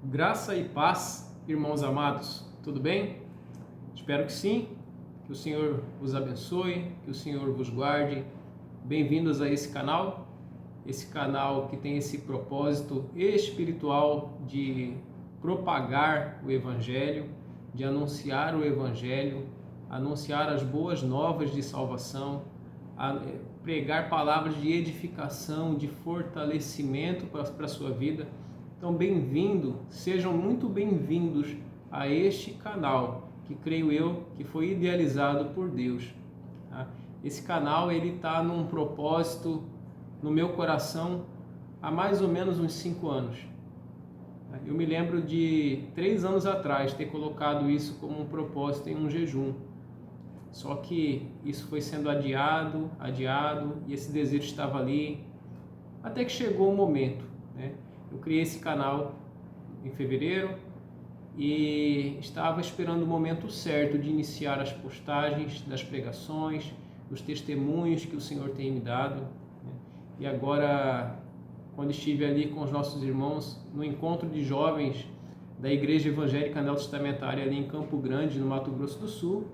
Graça e paz, irmãos amados, tudo bem? Espero que sim, que o Senhor vos abençoe, que o Senhor vos guarde. Bem-vindos a esse canal que tem esse propósito espiritual de propagar o Evangelho, de anunciar o Evangelho, anunciar as boas novas de salvação, pregar palavras de edificação, de fortalecimento para a sua vida. Então, sejam muito bem-vindos a este canal, que creio eu que foi idealizado por Deus. Tá? Esse canal está num propósito no meu coração há mais ou menos uns 5 anos. Eu me lembro de 3 anos atrás ter colocado isso como um propósito em um jejum. Só que isso foi sendo adiado, e esse desejo estava ali, até que chegou o momento, né? Eu criei esse canal em fevereiro e estava esperando o momento certo de iniciar as postagens das pregações, os testemunhos que o Senhor tem me dado, né? E agora, quando estive ali com os nossos irmãos no encontro de jovens da Igreja Evangélica Neotestamentária ali em Campo Grande, no Mato Grosso do Sul,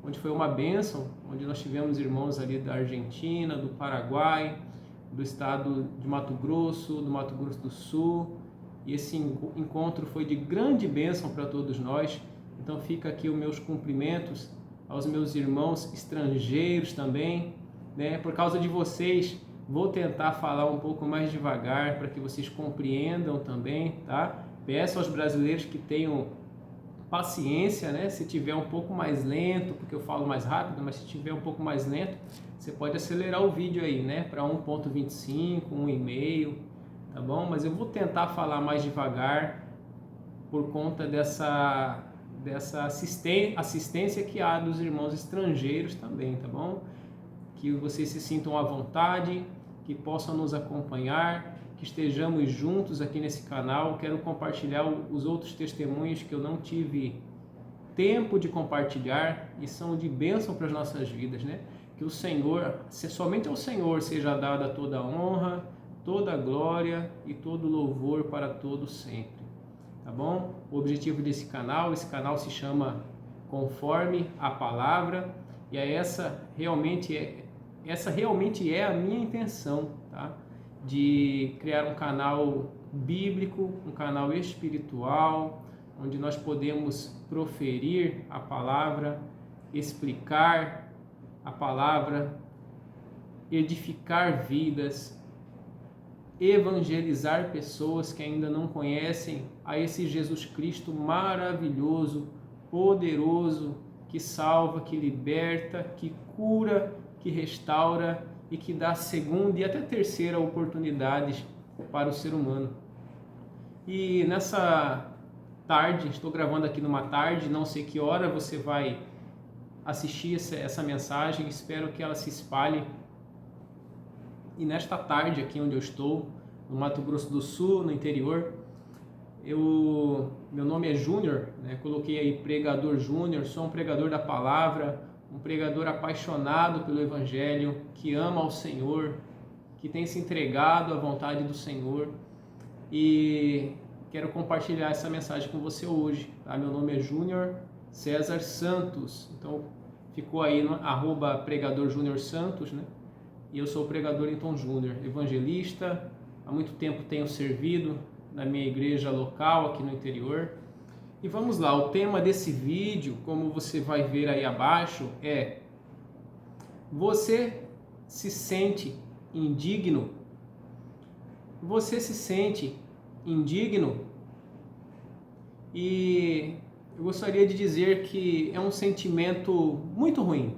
onde foi uma bênção, onde nós tivemos irmãos ali da Argentina, do Paraguai, do estado de Mato Grosso, do Mato Grosso do Sul, e esse encontro foi de grande bênção para todos nós. Então fica aqui os meus cumprimentos aos meus irmãos estrangeiros também, né? Por causa de vocês, vou tentar falar um pouco mais devagar para que vocês compreendam também, tá? Peço aos brasileiros que tenham paciência, né? Se tiver um pouco mais lento, porque eu falo mais rápido, mas se tiver um pouco mais lento, você pode acelerar o vídeo aí, né? Para 1.25, 1,5, tá bom? Mas eu vou tentar falar mais devagar por conta dessa assistência que há dos irmãos estrangeiros também, tá bom? Que vocês se sintam à vontade, que possam nos acompanhar, que estejamos juntos aqui nesse canal. Quero compartilhar os outros testemunhos que eu não tive tempo de compartilhar e são de bênção para as nossas vidas, né? Que o Senhor, somente ao Senhor seja dada toda a honra, toda a glória e todo o louvor para todos sempre, tá bom? O objetivo desse canal, esse canal se chama Conforme a Palavra, e essa realmente é a minha intenção, tá? De criar um canal bíblico, um canal espiritual, onde nós podemos proferir a palavra, explicar a palavra, edificar vidas, evangelizar pessoas que ainda não conhecem a esse Jesus Cristo maravilhoso, poderoso, que salva, que liberta, que cura, que restaura e que dá segunda e até terceira oportunidades para o ser humano. E nessa tarde, estou gravando aqui numa tarde, não sei que hora você vai assistir essa mensagem, espero que ela se espalhe. E nesta tarde aqui onde eu estou, no Mato Grosso do Sul, no interior, meu nome é Júnior, né? Coloquei aí pregador Júnior, sou um pregador da palavra, um pregador apaixonado pelo Evangelho, que ama ao Senhor, que tem se entregado à vontade do Senhor, e quero compartilhar essa mensagem com você hoje, tá? Meu nome é Júnior César Santos, então ficou aí no @pregador Júnior Santos, né? E eu sou o pregador então Júnior, evangelista, há muito tempo tenho servido na minha igreja local aqui no interior. E vamos lá, o tema desse vídeo, como você vai ver aí abaixo, é: você se sente indigno? Você se sente indigno? E eu gostaria de dizer que é um sentimento muito ruim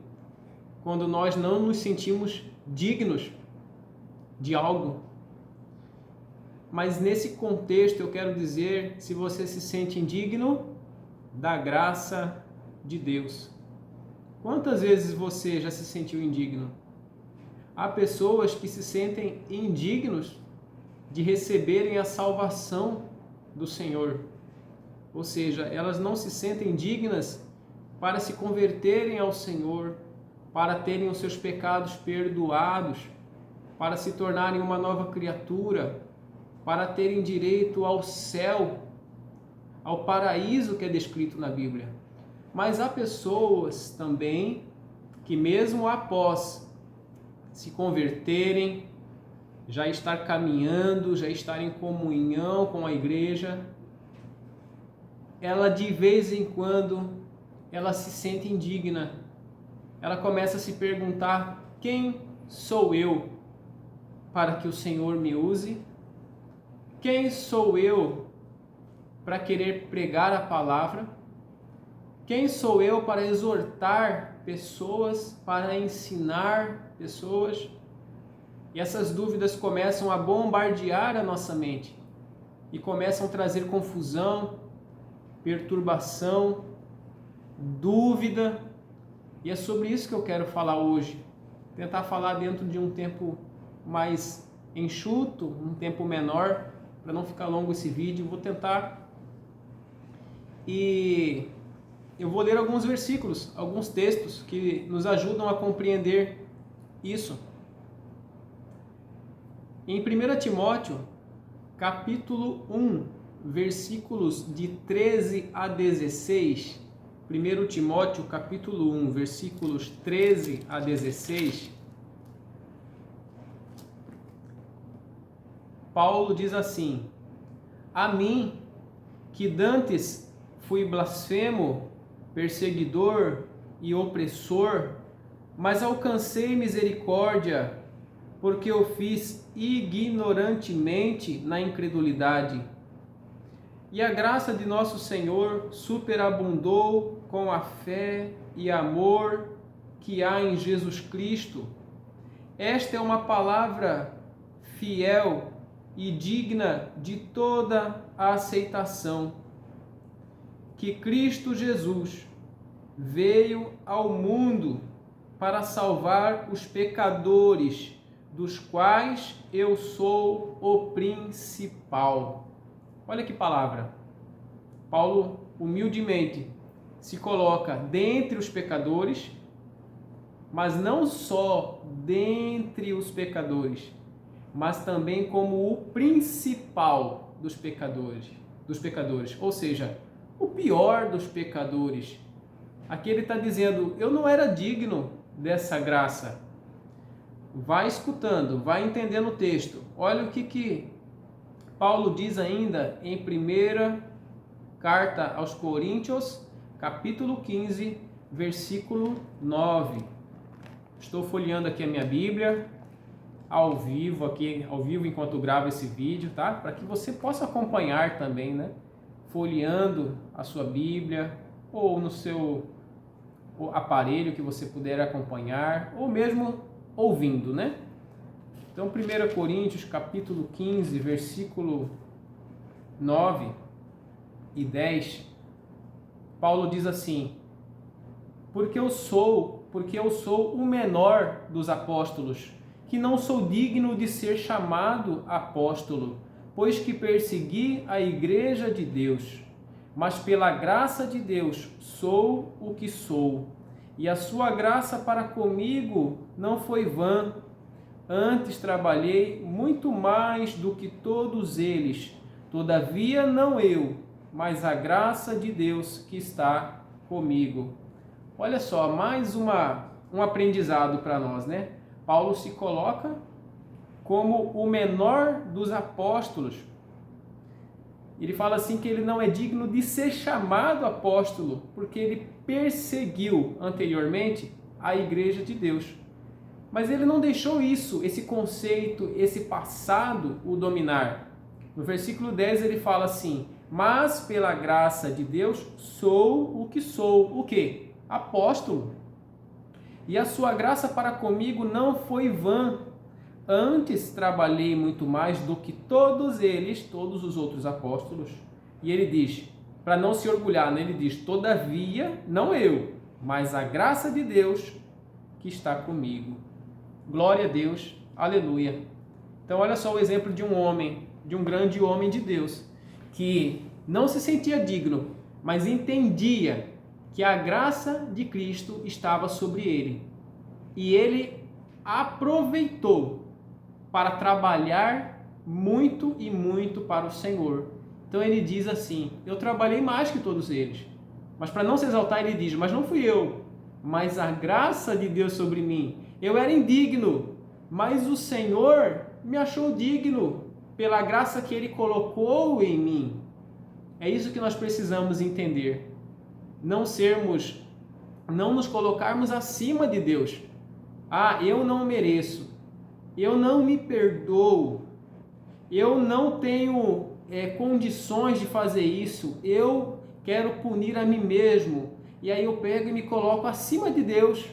quando nós não nos sentimos dignos de algo. Mas nesse contexto eu quero dizer, se você se sente indigno da graça de Deus. Quantas vezes você já se sentiu indigno? Há pessoas que se sentem indignos de receberem a salvação do Senhor. Ou seja, elas não se sentem dignas para se converterem ao Senhor, para terem os seus pecados perdoados, para se tornarem uma nova criatura, para terem direito ao céu, ao paraíso que é descrito na Bíblia. Mas há pessoas também que mesmo após se converterem, já estar caminhando, já estar em comunhão com a igreja, ela de vez em quando, ela se sente indigna. Ela começa a se perguntar: quem sou eu para que o Senhor me use? Quem sou eu para querer pregar a palavra? Quem sou eu para exortar pessoas, para ensinar pessoas? E essas dúvidas começam a bombardear a nossa mente e começam a trazer confusão, perturbação, dúvida. E é sobre isso que eu quero falar hoje. Tentar falar dentro de um tempo mais enxuto, um tempo menor, para não ficar longo esse vídeo. Vou tentar. E eu vou ler alguns versículos, alguns textos que nos ajudam a compreender isso. Em 1 Timóteo, capítulo 1, versículos de 13 a 16, 1 Timóteo, capítulo 1, versículos 13 a 16, Paulo diz assim: a mim, que dantes fui blasfemo, perseguidor e opressor, mas alcancei misericórdia, porque eu fiz ignorantemente na incredulidade. E a graça de nosso Senhor superabundou com a fé e amor que há em Jesus Cristo. Esta é uma palavra fiel e digna de toda a aceitação, que Cristo Jesus veio ao mundo para salvar os pecadores, dos quais eu sou o principal. Olha que palavra. Paulo humildemente se coloca dentre os pecadores, mas não só dentre os pecadores, mas também como o principal dos pecadores, ou seja, o pior dos pecadores. Aqui ele está dizendo: eu não era digno dessa graça. Vai escutando, vai entendendo o texto. Olha o que Paulo diz ainda em 1ª carta aos Coríntios, capítulo 15, versículo 9. Estou folheando aqui a minha Bíblia, ao vivo enquanto gravo esse vídeo, tá? Para que você possa acompanhar também, né? Folheando a sua Bíblia, ou no seu aparelho que você puder acompanhar, ou mesmo ouvindo, né? Então, 1 Coríntios, capítulo 15, versículo 9 e 10, Paulo diz assim: porque eu sou o menor dos apóstolos, que não sou digno de ser chamado apóstolo, pois que persegui a igreja de Deus. Mas pela graça de Deus sou o que sou, e a sua graça para comigo não foi vã. Antes trabalhei muito mais do que todos eles, todavia não eu, mas a graça de Deus que está comigo. Olha só, mais um aprendizado para nós, né? Paulo se coloca como o menor dos apóstolos. Ele fala assim que ele não é digno de ser chamado apóstolo, porque ele perseguiu anteriormente a igreja de Deus. Mas ele não deixou isso, esse conceito, esse passado o dominar. No versículo 10 ele fala assim: mas pela graça de Deus sou o que sou. O quê? Apóstolo. E a sua graça para comigo não foi vã. Antes trabalhei muito mais do que todos eles, todos os outros apóstolos. E ele diz, para não se orgulhar, né? Ele diz: todavia, não eu, mas a graça de Deus que está comigo. Glória a Deus, aleluia. Então olha só o exemplo de um homem, de um grande homem de Deus, que não se sentia digno, mas entendia que a graça de Cristo estava sobre ele. E ele aproveitou para trabalhar muito e muito para o Senhor. Então ele diz assim: eu trabalhei mais que todos eles. Mas para não se exaltar, ele diz: mas não fui eu, mas a graça de Deus sobre mim. Eu era indigno, mas o Senhor me achou digno pela graça que Ele colocou em mim. É isso que nós precisamos entender. Não nos colocarmos acima de Deus. Ah, eu não mereço, eu não me perdoo, eu não tenho condições de fazer isso, eu quero punir a mim mesmo. E aí eu pego e me coloco acima de Deus,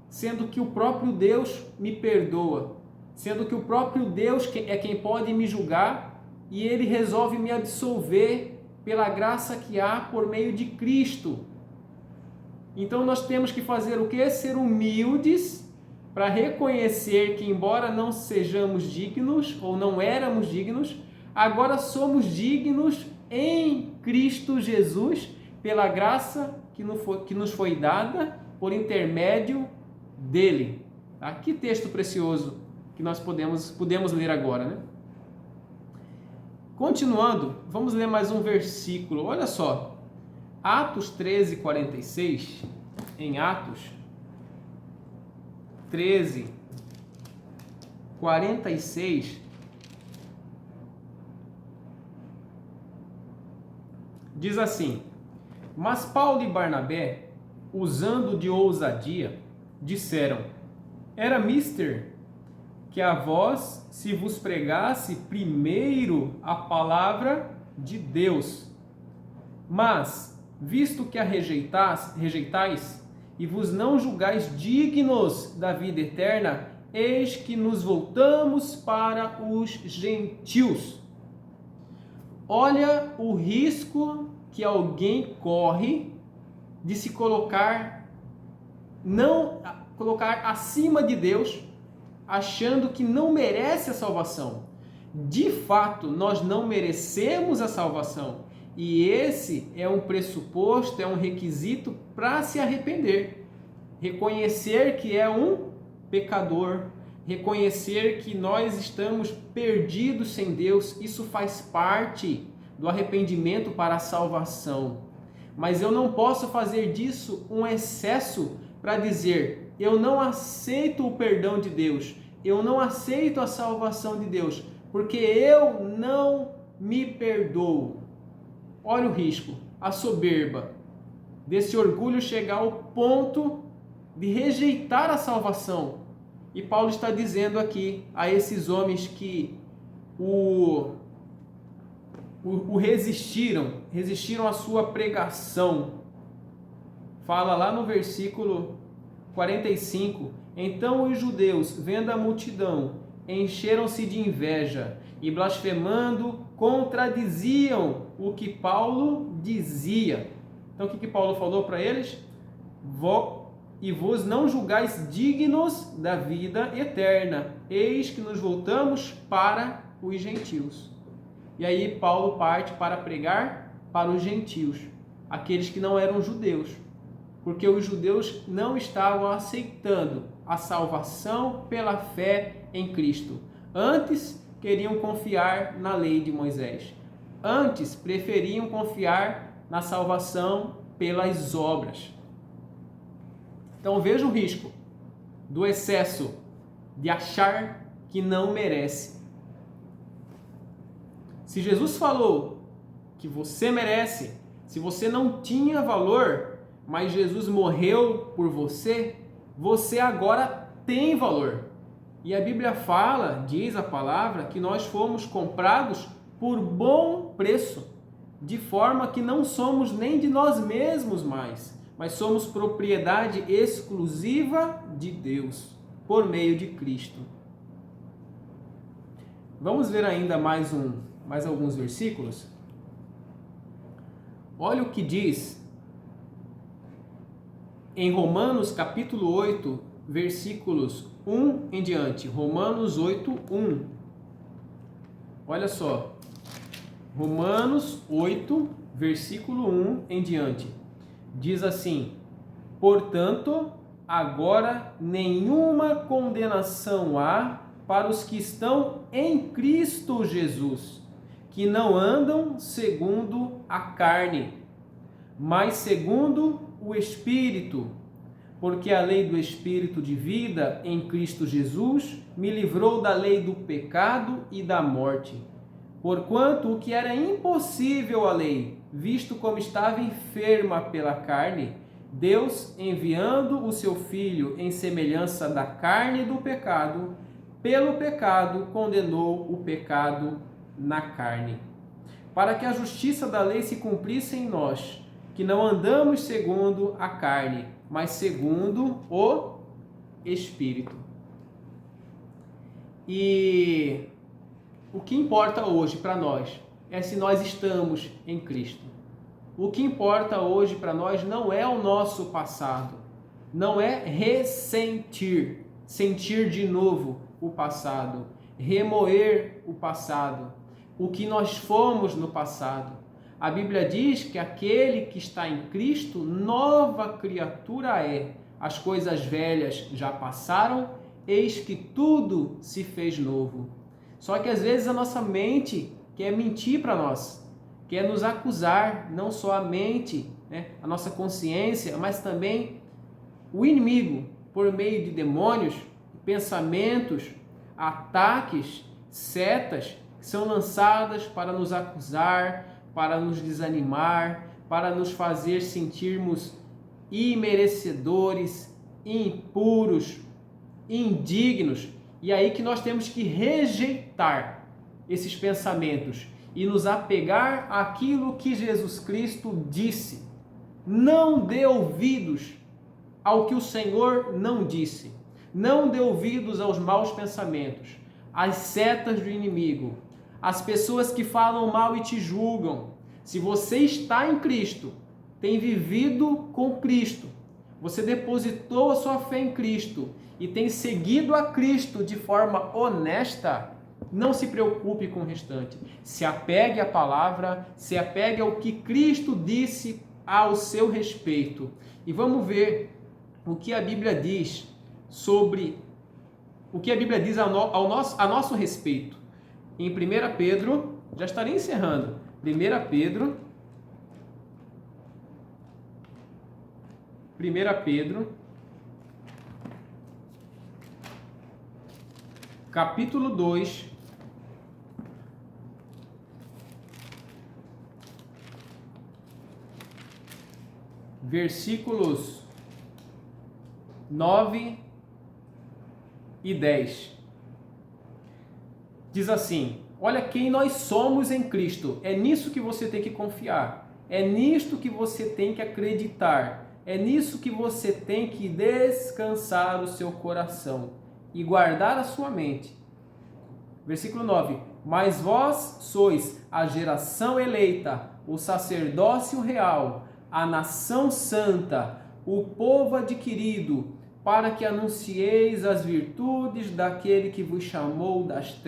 sendo que o próprio Deus me perdoa, sendo que o próprio Deus é quem pode me julgar e Ele resolve me absolver pela graça que há por meio de Cristo. Então nós temos que fazer o quê? Ser humildes para reconhecer que, embora não sejamos dignos ou não éramos dignos, agora somos dignos em Cristo Jesus, pela graça que nos foi dada por intermédio dele. Tá? Que texto precioso que nós podemos ler agora, né? Continuando, vamos ler mais um versículo. Olha só, Atos 13, 46, em Atos 13, 46, diz assim: mas Paulo e Barnabé, usando de ousadia, disseram: era mister que a vós se vos pregasse primeiro a palavra de Deus. Mas, visto que a rejeitais e vos não julgais dignos da vida eterna, eis que nos voltamos para os gentios. Olha o risco que alguém corre de se colocar acima de Deus, achando que não merece a salvação. De fato, nós não merecemos a salvação. E esse é um pressuposto, é um requisito para se arrepender. Reconhecer que é um pecador, reconhecer que nós estamos perdidos sem Deus, isso faz parte do arrependimento para a salvação. Mas eu não posso fazer disso um excesso para dizer: eu não aceito o perdão de Deus, eu não aceito a salvação de Deus, porque eu não me perdoo. Olha o risco, a soberba, desse orgulho chegar ao ponto de rejeitar a salvação. E Paulo está dizendo aqui a esses homens que o resistiram à sua pregação. Fala lá no versículo 45: então os judeus, vendo a multidão, encheram-se de inveja e, blasfemando, contradiziam o que Paulo dizia. Então o que Paulo falou para eles? E vos não julgais dignos da vida eterna, eis que nos voltamos para os gentios. E aí Paulo parte para pregar para os gentios, aqueles que não eram judeus, porque os judeus não estavam aceitando a salvação pela fé em Cristo. Antes queriam confiar na lei de Moisés. Antes preferiam confiar na salvação pelas obras. Então veja o risco do excesso de achar que não merece. Se Jesus falou que você merece, se você não tinha valor, mas Jesus morreu por você, você agora tem valor. E a Bíblia fala, diz a palavra, que nós fomos comprados por bom preço, de forma que não somos nem de nós mesmos mais, mas somos propriedade exclusiva de Deus, por meio de Cristo. Vamos ver ainda mais alguns versículos? Olha o que diz em Romanos capítulo 8, versículos 1 em diante. Romanos 8, 1. Olha só. Romanos 8, versículo 1 em diante. Diz assim: portanto, agora nenhuma condenação há para os que estão em Cristo Jesus, que não andam segundo a carne, mas segundo o Espírito. Porque a lei do Espírito de vida em Cristo Jesus me livrou da lei do pecado e da morte. Porquanto o que era impossível à lei, visto como estava enferma pela carne, Deus, enviando o seu Filho em semelhança da carne do pecado, pelo pecado condenou o pecado na carne, para que a justiça da lei se cumprisse em nós, que não andamos segundo a carne, mas segundo o Espírito. E o que importa hoje para nós é se nós estamos em Cristo. O que importa hoje para nós não é o nosso passado, não é ressentir, sentir de novo o passado, remoer o passado, o que nós fomos no passado. A Bíblia diz que aquele que está em Cristo, nova criatura é. As coisas velhas já passaram, eis que tudo se fez novo. Só que às vezes a nossa mente quer mentir para nós, quer nos acusar, não só a mente, né, a nossa consciência, mas também o inimigo, por meio de demônios, pensamentos, ataques, setas, que são lançadas para nos acusar, para nos desanimar, para nos fazer sentirmos imerecedores, impuros, indignos. E aí que nós temos que rejeitar esses pensamentos e nos apegar àquilo que Jesus Cristo disse. Não dê ouvidos ao que o Senhor não disse. Não dê ouvidos aos maus pensamentos, às setas do inimigo, às pessoas que falam mal e te julgam. Se você está em Cristo, tem vivido com Cristo, você depositou a sua fé em Cristo e tem seguido a Cristo de forma honesta, não se preocupe com o restante. Se apegue à palavra, se apegue ao que Cristo disse ao seu respeito. E vamos ver o que a Bíblia diz sobre o que a Bíblia diz a nosso respeito. Em 1 Pedro, já estarei encerrando. 1 Pedro, capítulo 2, versículos 9 e 10. Diz assim: olha quem nós somos em Cristo. É nisso que você tem que confiar. É nisto que você tem que acreditar. É nisso que você tem que descansar o seu coração e guardar a sua mente. Versículo 9. Mas vós sois a geração eleita, o sacerdócio real, a nação santa, o povo adquirido, para que anuncieis as virtudes daquele que vos chamou das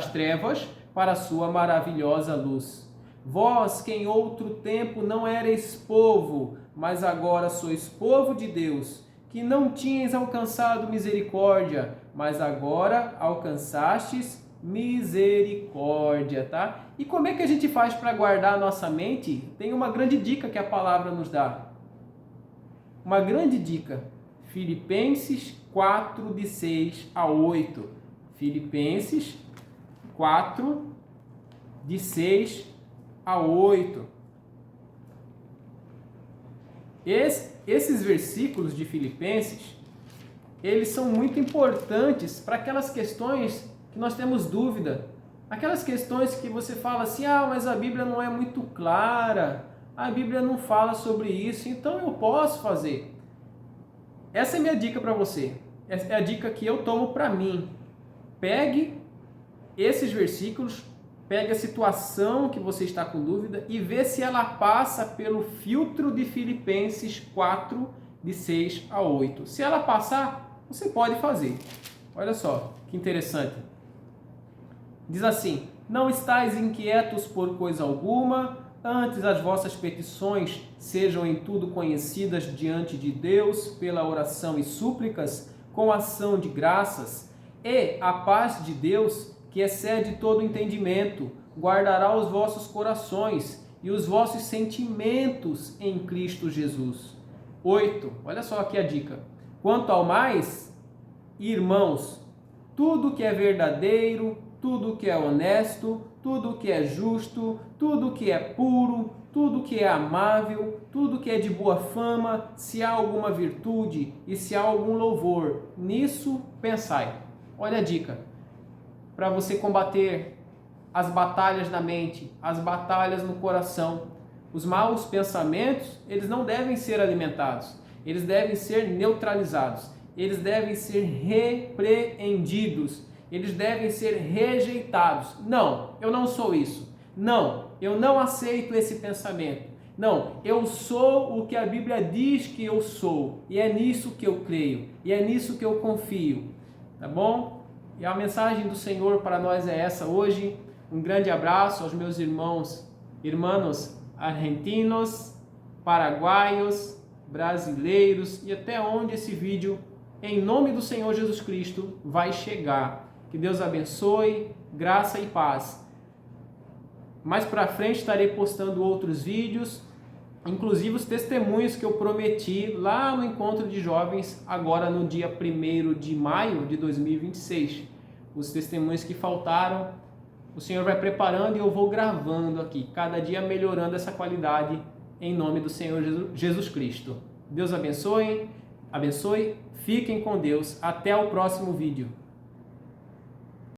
trevas para a sua maravilhosa luz. Vós, que em outro tempo não erais povo, mas agora sois povo de Deus, que não tinhas alcançado misericórdia, mas agora alcançastes misericórdia, tá? E como é que a gente faz para guardar a nossa mente? Tem uma grande dica que a palavra nos dá. Uma grande dica. Filipenses 4, de 6 a 8. Filipenses 4, de 6 a 8. Esses versículos de Filipenses, eles são muito importantes para aquelas questões que nós temos dúvida. Aquelas questões que você fala assim, mas a Bíblia não é muito clara, a Bíblia não fala sobre isso, então eu posso fazer. Essa é a minha dica para você. Essa é a dica que eu tomo para mim. Pegue esses versículos, pegue a situação que você está com dúvida e vê se ela passa pelo filtro de Filipenses 4, de 6 a 8. Se ela passar, você pode fazer. Olha só, que interessante. Diz assim: não estáis inquietos por coisa alguma, antes as vossas petições sejam em tudo conhecidas diante de Deus pela oração e súplicas, com ação de graças, e a paz de Deus, que excede todo entendimento, guardará os vossos corações e os vossos sentimentos em Cristo Jesus. 8. Olha só aqui a dica. Quanto ao mais, irmãos, tudo que é verdadeiro, tudo que é honesto, tudo que é justo, tudo que é puro, tudo que é amável, tudo que é de boa fama, se há alguma virtude e se há algum louvor, nisso pensai. Olha a dica, para você combater as batalhas da mente, as batalhas no coração. Os maus pensamentos, eles não devem ser alimentados, eles devem ser neutralizados, eles devem ser repreendidos, eles devem ser rejeitados. Não, eu não sou isso. Não, eu não aceito esse pensamento. Não, eu sou o que a Bíblia diz que eu sou. E é nisso que eu creio. E é nisso que eu confio. Tá bom? E a mensagem do Senhor para nós é essa hoje. Um grande abraço aos meus irmãos argentinos, paraguaios, brasileiros e até onde esse vídeo, em nome do Senhor Jesus Cristo, vai chegar. Que Deus abençoe, graça e paz. Mais para frente estarei postando outros vídeos, inclusive os testemunhos que eu prometi lá no encontro de jovens, agora no dia 1º de maio de 2026. Os testemunhos que faltaram, o Senhor vai preparando e eu vou gravando aqui, cada dia melhorando essa qualidade, em nome do Senhor Jesus Cristo. Deus abençoe, fiquem com Deus, até o próximo vídeo.